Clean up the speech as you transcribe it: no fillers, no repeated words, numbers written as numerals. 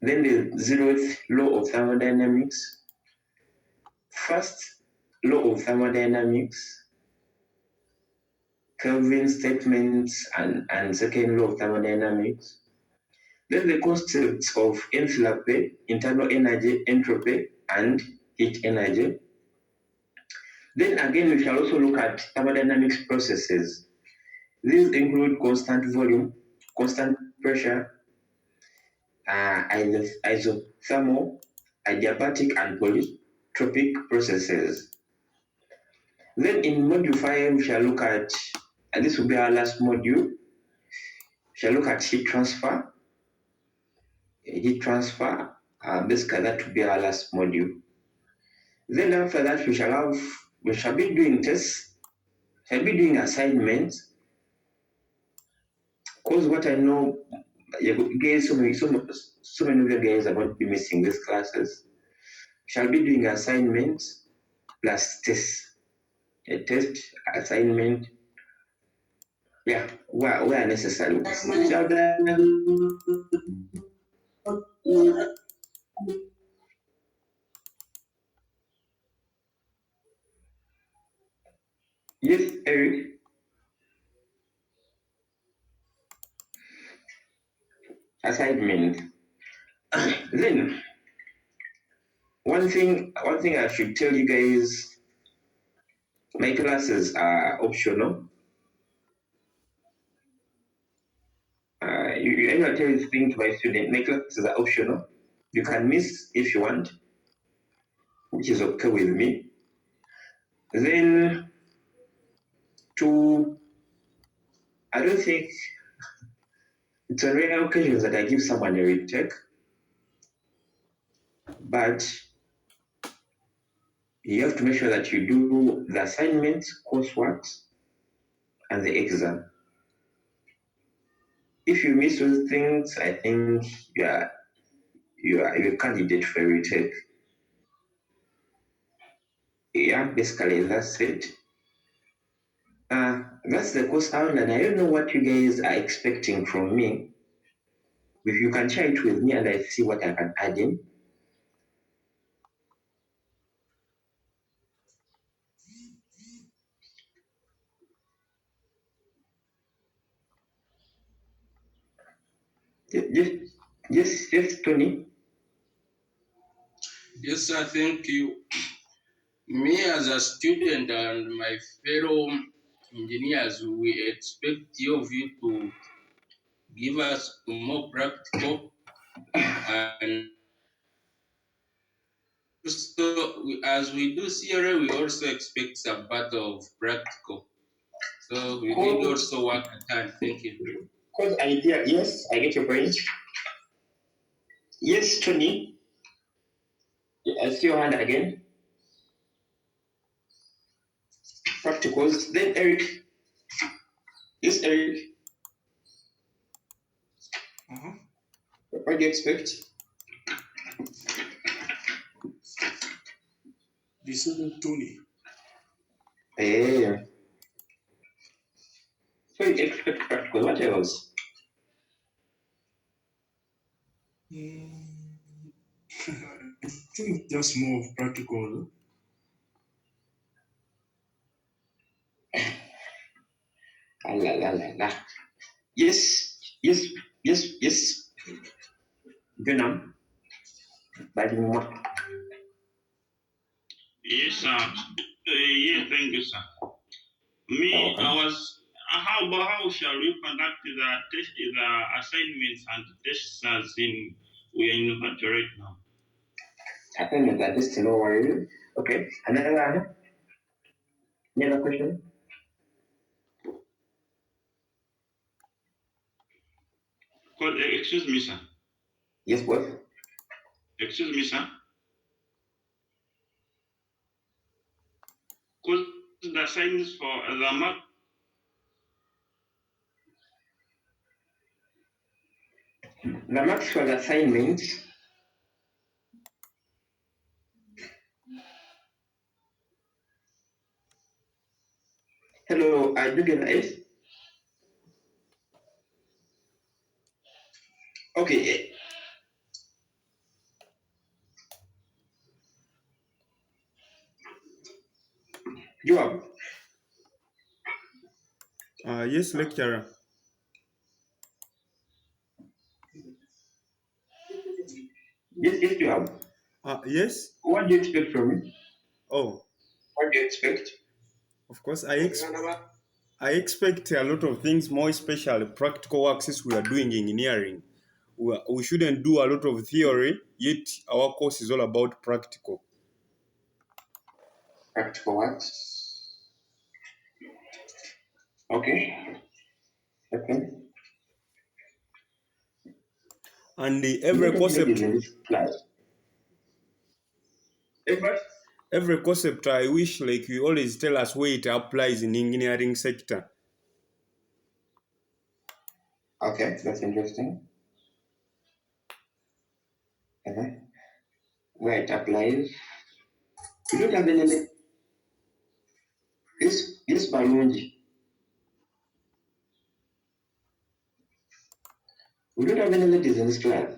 Then the 0th law of thermodynamics. First law of thermodynamics, Kelvin statements, and second law of thermodynamics. Then the concepts of enthalpy, internal energy, entropy, and heat energy. Then again, we shall also look at thermodynamics processes. These include constant volume, constant pressure, isothermal, adiabatic, and polytropic processes. Then in module 5, we shall look at, and this will be our last module, we shall look at heat transfer. Basically that will be our last module. Then after that, we shall be doing tests, shall be doing assignments. Because what I know, you guys, so many of you guys are going to be missing these classes. Shall be doing assignments plus tests. A test, assignment, yeah, where necessary. Yes, Eric. Assignment. Then one thing I should tell you guys, my classes are optional. I tell this thing to my student, my classes are optional. You can miss if you want, which is okay with me. Then I don't think it's on rare occasions that I give someone a retake, but you have to make sure that you do the assignments, coursework, and the exam. If you miss those things, I think you are a candidate for a retake. Yeah, basically that's it. That's the course outline. I don't know what you guys are expecting from me. If you can share it with me and I see what I can add in. Yes, Tony. Yes, sir, thank you. Me as a student and my fellow engineers, we expect of you to give us more practical and so as we do theory, we also expect some part of practical. So we need also work at hand. Thank you. Cause idea, yes, I get your point. Yes, Tony. I see your hand again. Practicals. Then Eric. Yes, Eric. What do you expect? This is Tony. Yeah. So you expect practical. What else? I think just more of practical. Yes. Venom. Yes, sir. Yeah, thank you, sir. Me, I was. How shall we conduct the assignments and tests as in we are in virtual right now? Assignments are just no worry. Okay. Another question? Excuse me, sir. Yes, boss. Excuse me, sir. Could the assignments for the mark? The marks for the assignments. Hello, are you guys? Okay. Joab, Yes, lecturer. yes, Joab. Yes. What do you expect from me? Oh, What do you expect? of course, I expect a lot of things, more especially practical works as we are doing engineering. We shouldn't do a lot of theory, yet our course is all about practical. Practical works. Okay. Okay. And A lot of ladies in this class. Everybody? every concept I wish like you always tell us where it applies in engineering sector. Okay, that's interesting. Where it applies. You don't have any. Yes, Balunji. We don't have any ladies in this class.